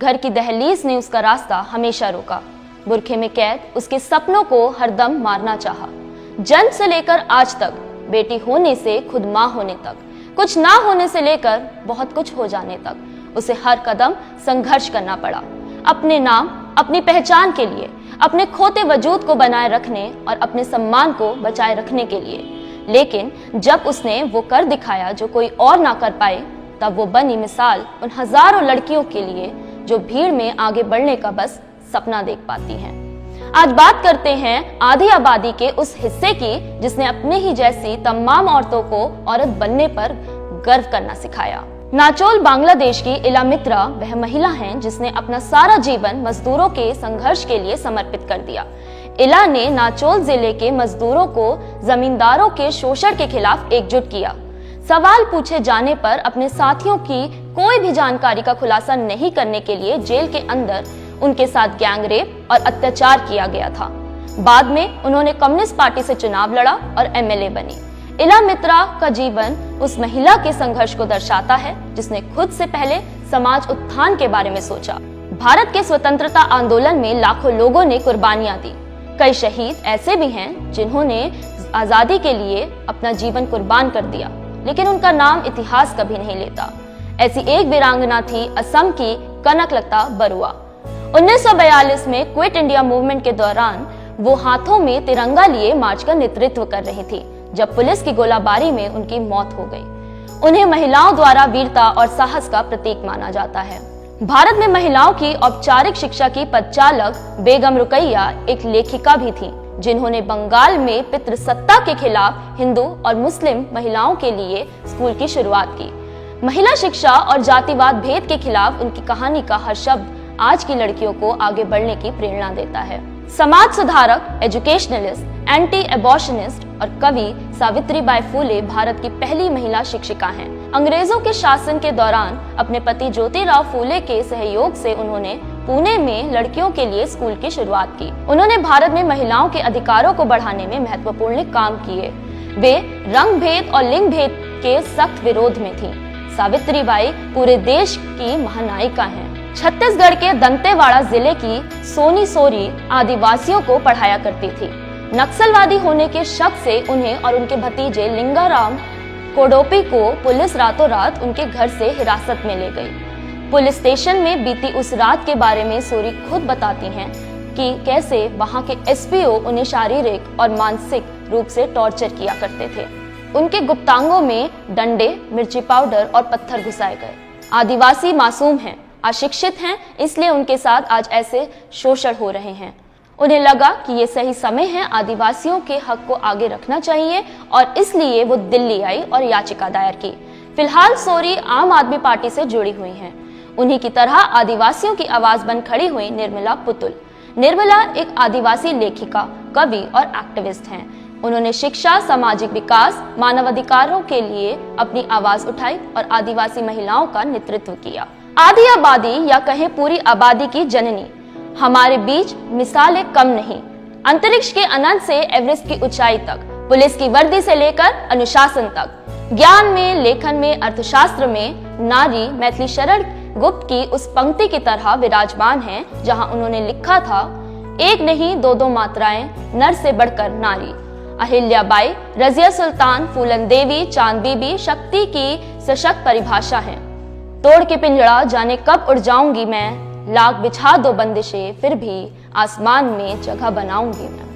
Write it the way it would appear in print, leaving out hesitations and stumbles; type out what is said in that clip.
घर की दहलीज ने उसका रास्ता हमेशा रोका। बुरखे में कैद उसके सपनों को हरदम मारना चाहा। जन्म से लेकर आज तक, बेटी होने से खुद माँ होने तक, कुछ ना होने से लेकर बहुत कुछ हो जाने तक, उसे हर कदम संघर्ष करना पड़ा। अपने नाम, अपनी पहचान के लिए, अपने खोते वजूद को बनाए रखने और अपने सम्मान को बचाए रखने के लिए। लेकिन जब उसने वो कर दिखाया जो कोई और ना कर पाए, तब वो बनी मिसाल उन हजारों लड़कियों के लिए जो भीड़ में आगे बढ़ने का बस सपना देख पाती हैं। आज बात करते हैं आधी आबादी के उस हिस्से की जिसने अपने ही जैसी तमाम औरतों को औरत बनने पर गर्व करना सिखाया। नाचोल बांग्लादेश की इला मित्रा वह महिला हैं जिसने अपना सारा जीवन मजदूरों के संघर्ष के लिए समर्पित कर दिया। इला ने नाचोल जिले के मजदूरों को जमींदारों के शोषण के खिलाफ एकजुट किया। सवाल पूछे जाने पर अपने साथियों की कोई भी जानकारी का खुलासा नहीं करने के लिए जेल के अंदर उनके साथ गैंगरेप और अत्याचार किया गया था। बाद में उन्होंने कम्युनिस्ट पार्टी से चुनाव लड़ा और एमएलए बनी। इला मित्रा का जीवन उस महिला के संघर्ष को दर्शाता है जिसने खुद से पहले समाज उत्थान के बारे में सोचा। भारत के स्वतंत्रता आंदोलन में लाखों लोगों ने कुर्बानियां दी। कई शहीद ऐसे भी हैं जिन्होंने आजादी के लिए अपना जीवन कुर्बान कर दिया, लेकिन उनका नाम इतिहास कभी नहीं लेता। ऐसी एक वीरांगना थी असम की कनकलता बरुआ। 1942 में क्विट इंडिया मूवमेंट के दौरान वो हाथों में तिरंगा लिए मार्च का नेतृत्व कर रही थी जब पुलिस की गोलाबारी में उनकी मौत हो गई। उन्हें महिलाओं द्वारा वीरता और साहस का प्रतीक माना जाता है। भारत में महिलाओं की औपचारिक शिक्षा की पदचालक बेगम रुकैया एक लेखिका भी थी जिन्होंने बंगाल में पितृसत्ता के खिलाफ हिंदू और मुस्लिम महिलाओं के लिए स्कूल की शुरुआत की। महिला शिक्षा और जातिवाद भेद के खिलाफ उनकी कहानी का हर शब्द आज की लड़कियों को आगे बढ़ने की प्रेरणा देता है। समाज सुधारक, एजुकेशनलिस्ट, एंटी एबॉर्शनिस्ट और कवि सावित्रीबाई फूले भारत की पहली महिला शिक्षिका हैं। अंग्रेजों के शासन के दौरान अपने पति ज्योतिराव फूले के सहयोग से उन्होंने पुणे में लड़कियों के लिए स्कूल की शुरुआत की। उन्होंने भारत में महिलाओं के अधिकारों को बढ़ाने में महत्वपूर्ण काम किए। वे रंग भेद और लिंग भेद के सख्त विरोध में थीं। सावित्रीबाई पूरे देश की महानायिका हैं। छत्तीसगढ़ के दंतेवाड़ा जिले की सोनी सोरी आदिवासियों को पढ़ाया करती थी। नक्सलवादी होने के शक से उन्हें और उनके भतीजे लिंगाराम कोडोपी को पुलिस रातों रात उनके घर से हिरासत में ले गई। पुलिस स्टेशन में बीती उस रात के बारे में सोरी खुद बताती हैं कि कैसे वहां के एसपीओ उन्हें शारीरिक और मानसिक रूप से टॉर्चर किया करते थे। उनके गुप्तांगों में डंडे, मिर्ची पाउडर और पत्थर घुसाए गए। आदिवासी मासूम हैं, अशिक्षित हैं, इसलिए उनके साथ आज ऐसे शोषण हो रहे हैं। उन्हें लगा कि ये सही समय है आदिवासियों के हक को आगे रखना चाहिए और इसलिए वो दिल्ली आई और याचिका दायर की। फिलहाल सोरी आम आदमी पार्टी से जुड़ी हुई हैं। उन्हीं की तरह आदिवासियों की आवाज बन खड़ी हुई निर्मला पुतुल। निर्मला एक आदिवासी लेखिका, कवि और एक्टिविस्ट हैं। उन्होंने शिक्षा, सामाजिक विकास, मानवाधिकारों के लिए अपनी आवाज उठाई और आदिवासी महिलाओं का नेतृत्व किया। आधी आबादी या कहें पूरी आबादी की जननी, हमारे बीच मिसालें कम नहीं। अंतरिक्ष के अनंत से एवरेस्ट की ऊंचाई तक, पुलिस की वर्दी से लेकर अनुशासन तक, ज्ञान में, लेखन में, अर्थशास्त्र में नारी मैथिली शरण गुप्त की उस पंक्ति की तरह विराजमान है जहां उन्होंने लिखा था, एक नहीं दो दो मात्राएं, नर से बढ़कर नारी। अहिल्याबाई, रजिया सुल्तान, फूलन देवी, चांद बीबी शक्ति की सशक्त परिभाषा है। तोड़ के पिंजड़ा जाने कब उड़ जाऊंगी मैं, लाख बिछा दो बंदिशें फिर भी आसमान में जगह बनाऊंगी मैं।